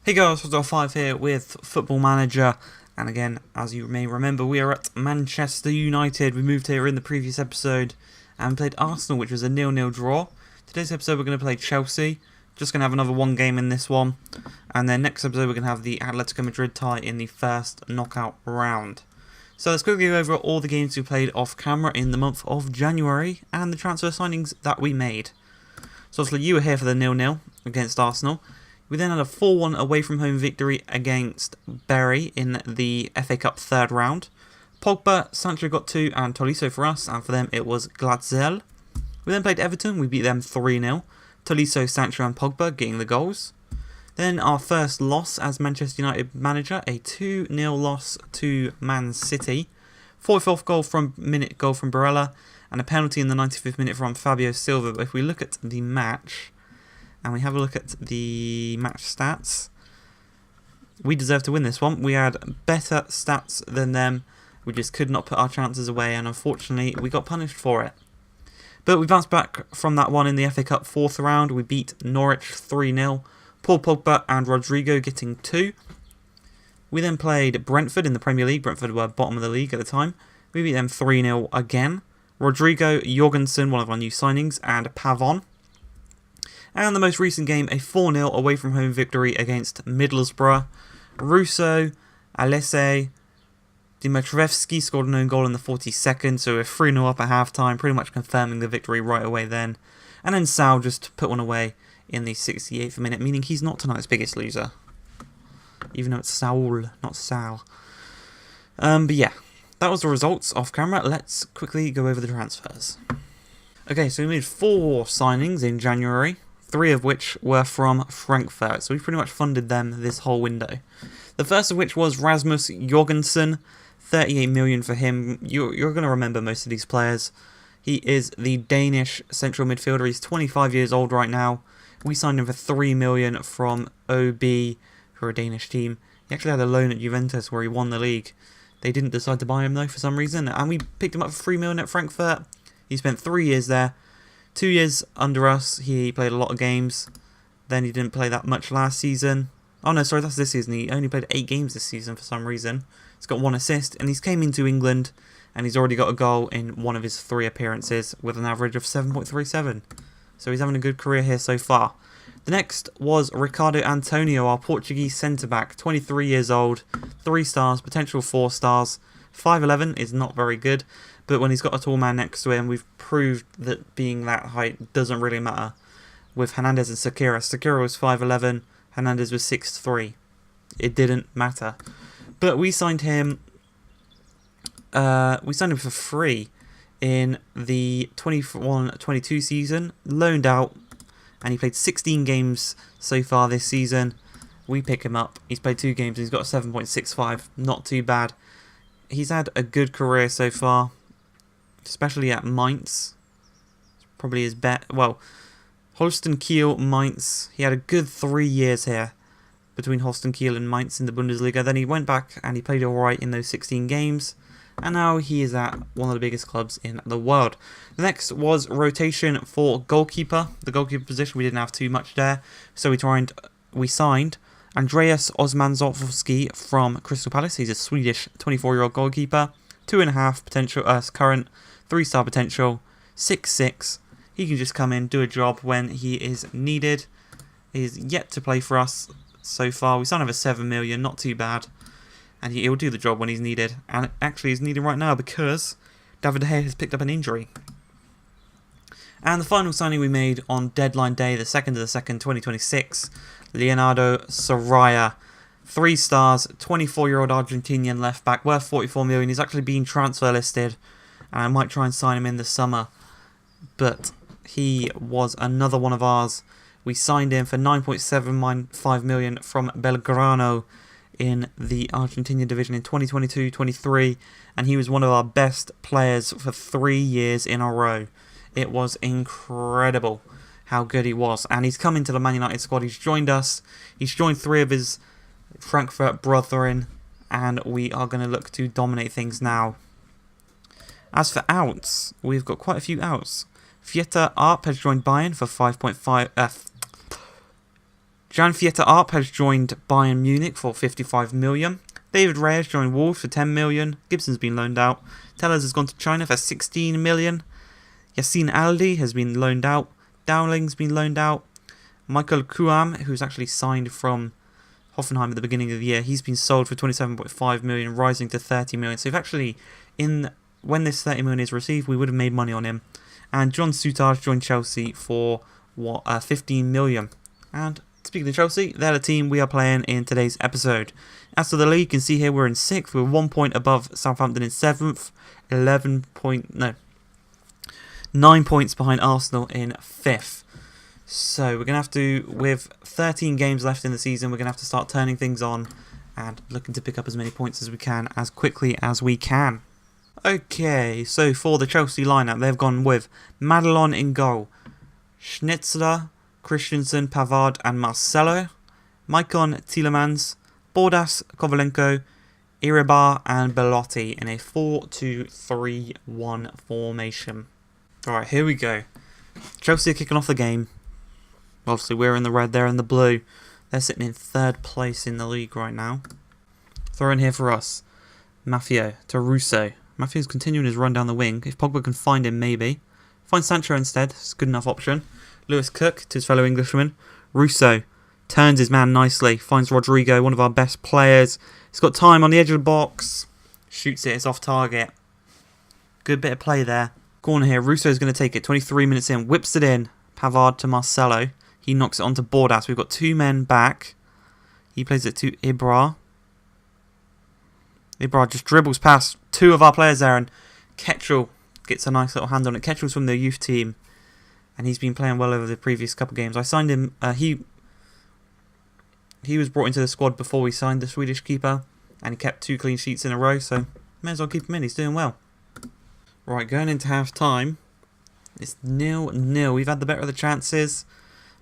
Hey guys, Football5 here with Football Manager, and again, as you may remember, we are at Manchester United. We moved here in the previous episode and played Arsenal, which was a 0-0 draw. Today's episode we're going to play Chelsea, just going to have another one game in this one, and then next episode we're going to have the Atletico Madrid tie in the first knockout round. So let's quickly go over all the games we played off camera in the month of January, and the transfer signings that we made. So obviously you were here for the 0-0 against Arsenal. We then had a 4-1 away from home victory against Bury in the FA Cup third round. Pogba, Sancho got 2 and Tolisso for us, and for them it was Glatzel. We then played Everton, we beat them 3-0. Tolisso, Sancho and Pogba getting the goals. Then our first loss as Manchester United manager, a 2-0 loss to Man City. 44th goal from Barella, and a penalty in the 95th minute from Fabio Silva. But if we look at the match, and we have a look at the match stats, we deserve to win this one. We had better stats than them. We just could not put our chances away, and unfortunately we got punished for it. But we bounced back from that one in the FA Cup fourth round. We beat Norwich 3-0. Paul Pogba and Rodrigo getting 2. We then played Brentford in the Premier League. Brentford were bottom of the league at the time. We beat them 3-0 again. Rodrigo, Jorgensen, one of our new signings, and Pavon. And the most recent game, a 4-0 away from home victory against Middlesbrough. Russo, Alese, Dimitrievski scored an own goal in the 42nd, so we're 3-0 up at half-time, pretty much confirming the victory right away then. And then Sal just put one away in the 68th minute, meaning he's not tonight's biggest loser. Even though it's Saul, not Sal. But yeah, that was the results off camera. Let's quickly go over the transfers. Okay, so we made 4 signings in January, 3 of which were from Frankfurt, so we pretty much funded them this whole window. The first of which was Rasmus Jorgensen, 38 million for him. You're going to remember most of these players. He is the Danish central midfielder. He's 25 years old right now. We signed him for 3 million from OB for a Danish team. He actually had a loan at Juventus where he won the league. They didn't decide to buy him though for some reason, and we picked him up for 3 million at Frankfurt. He spent 3 years there. 2 years under us, he played a lot of games. Then he didn't play that much last season. Oh no, sorry, that's this season. He only played 8 games this season for some reason. He's got 1 assist, and he's came into England, and he's already got a goal in 1 of his 3 appearances with an average of 7.37. So he's having a good career here so far. The next was Ricardo Antonio, our Portuguese centre-back, 23 years old, 3 stars, potential 4 stars. 5'11" is not very good, but when he's got a tall man next to him, we've proved that being that height doesn't really matter. With Hernandez and Sakira. Sakira was 5'11", Hernandez was 6'3". It didn't matter. But we signed him for free in the 21-22 season, loaned out, and he played 16 games so far this season. We pick him up. He's played 2 games and he's got a 7.65. Not too bad. He's had a good career so far, especially at Mainz. Probably his bet. Well, Holstein Kiel, Mainz. He had a good 3 years here between Holstein Kiel and Mainz in the Bundesliga. Then he went back and he played alright in those 16 games. And now he is at one of the biggest clubs in the world. The next was rotation for goalkeeper. The goalkeeper position, we didn't have too much there. So we signed Andreas Osmansovski from Crystal Palace. He's a Swedish 24-year-old goalkeeper. 2.5 potential, current, 3-star potential, 6'6". He can just come in, do a job when he is needed. He's yet to play for us so far. We signed him for 7 million, not too bad. And he'll do the job when he's needed. And actually he's needed right now because David De Gea has picked up an injury. And the final signing we made on deadline day, the 2nd of the 2nd, 2026, Leonardo Soraya. 3 stars, 24-year-old Argentinian left back, worth 44 million. He's actually been transfer listed, and I might try and sign him in the summer. But he was another one of ours. We signed him for 9.75 million from Belgrano in the Argentinian division in 2022-23, and he was one of our best players for 3 years in a row. It was incredible how good he was, and he's come into the Man United squad. He's joined us. He's joined 3 of his Frankfurt brethren, and we are going to look to dominate things now. As for outs, we've got quite a few outs. Fieta Arp has joined Bayern for 5.5. Jan Fieta Arp has joined Bayern Munich for 55 million. David Reyes joined Wolves for 10 million. Gibson's been loaned out. Tellers has gone to China for 16 million. Yassine Aldi has been loaned out. Dowling's been loaned out. Michael Kuam, who's actually signed from Hoffenheim at the beginning of the year, he's been sold for 27.5 million, rising to 30 million. So if actually, when this 30 million is received, we would have made money on him. And John Souttar joined Chelsea for 15 million. And speaking of Chelsea, they're the team we are playing in today's episode. As for the league, you can see here we're in 6th. We're 1 point above Southampton in 7th. 9 points behind Arsenal in 5th. So we're going to have to, with 13 games left in the season, we're going to have to start turning things on and looking to pick up as many points as we can, as quickly as we can. Okay, so for the Chelsea lineup, they've gone with Madelon in goal, Schnitzler, Christensen, Pavard and Marcelo, Maicon, Tielemans, Bordas, Kovalenko, Iribar and Belotti in a 4-2-3-1 formation. Alright, here we go. Chelsea are kicking off the game. Obviously, we're in the red, they're in the blue. They're sitting in 3rd place in the league right now. Throw in here for us. Maffeo to Russo. Maffeo's continuing his run down the wing. If Pogba can find him, maybe. Find Sancho instead. It's a good enough option. Lewis Cook to his fellow Englishman. Russo turns his man nicely. Finds Rodrigo, one of our best players. He's got time on the edge of the box. Shoots it. It's off target. Good bit of play there. Corner here. Russo's going to take it. 23 minutes in. Whips it in. Pavard to Marcelo. He knocks it onto Bordas. We've got 2 men back. He plays it to Ibra. Ibra just dribbles past 2 of our players there, and Ketchel gets a nice little hand on it. Ketchel's from the youth team, and he's been playing well over the previous couple of games. I signed him. He was brought into the squad before we signed the Swedish keeper, and he kept 2 clean sheets in a row, so may as well keep him in. He's doing well. Right, going into half time, it's 0-0. We've had the better of the chances.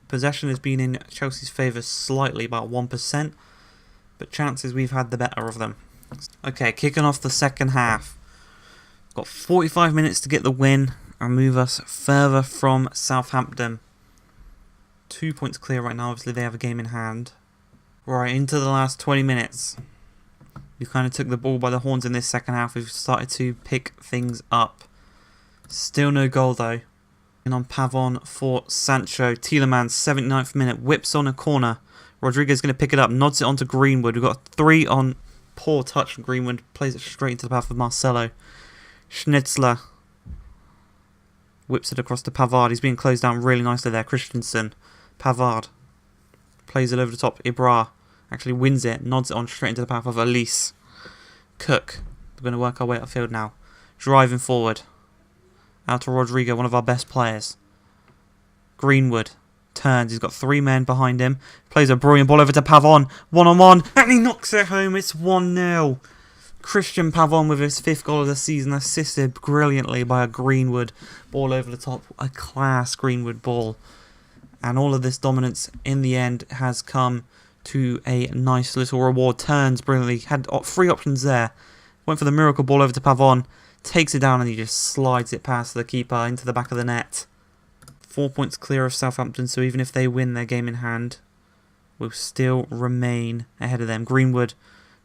Possession has been in Chelsea's favour slightly, about 1%, but chances we've had the better of them. Okay, kicking off the second half. Got 45 minutes to get the win and move us further from Southampton. 2 points clear right now. Obviously, they have a game in hand. Right, into the last 20 minutes. We kind of took the ball by the horns in this second half. We've started to pick things up. Still no goal, though. And on Pavon for Sancho. Tielemans, 79th minute, whips on a corner. Rodriguez going to pick it up, nods it onto Greenwood. We've got 3 on. Poor touch from Greenwood. Plays it straight into the path of Marcelo. Schnitzler whips it across to Pavard. He's being closed down really nicely there. Christensen. Pavard plays it over the top. Ibra actually wins it. Nods it on straight into the path of Elise. Cook. We're going to work our way upfield now. Driving forward. Out to Rodrigo, one of our best players. Greenwood. Turns, he's got 3 men behind him. Plays a brilliant ball over to Pavon. 1-on-1. And he knocks it home. It's 1-0. Christian Pavon with his 5th goal of the season, assisted brilliantly by a Greenwood ball over the top. A class Greenwood ball. And all of this dominance in the end has come to a nice little reward. Turns brilliantly. Had 3 options there. Went for the miracle ball over to Pavon. Takes it down and he just slides it past the keeper into the back of the net. 4 points clear of Southampton, so even if they win their game in hand, we'll still remain ahead of them. Greenwood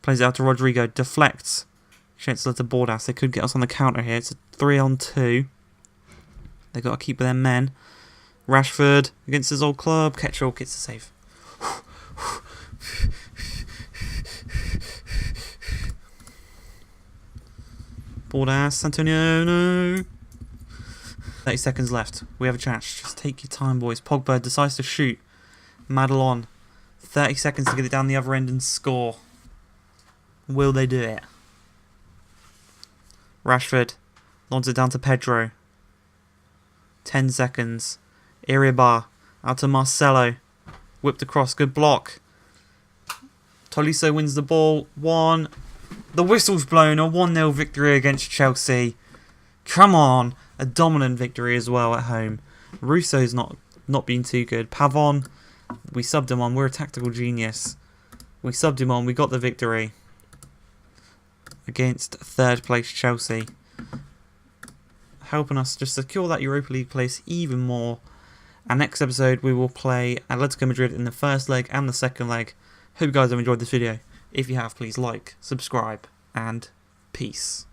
plays it out to Rodrigo, deflects. Schnitzler to Bordas. They could get us on the counter here. It's a 3-on-2. They've got to keep their men. Rashford against his old club. Ketchel gets the save. Bordas, Antonio, no. 30 seconds left. We have a chance. Just take your time, boys. Pogba decides to shoot. Madelon. 30 seconds to get it down the other end and score. Will they do it? Rashford. Launches it down to Pedro. 10 seconds. Iribar. Out to Marcelo. Whipped across. Good block. Tolisso wins the ball. 1. The whistle's blown. A 1-0 victory against Chelsea. Come on. A dominant victory as well at home. Russo's not been too good. Pavon, we subbed him on. We're a tactical genius. We subbed him on. We got the victory against 3rd place Chelsea. Helping us just secure that Europa League place even more. And next episode we will play Atletico Madrid in the first leg and the second leg. Hope you guys have enjoyed this video. If you have, please like, subscribe, and peace.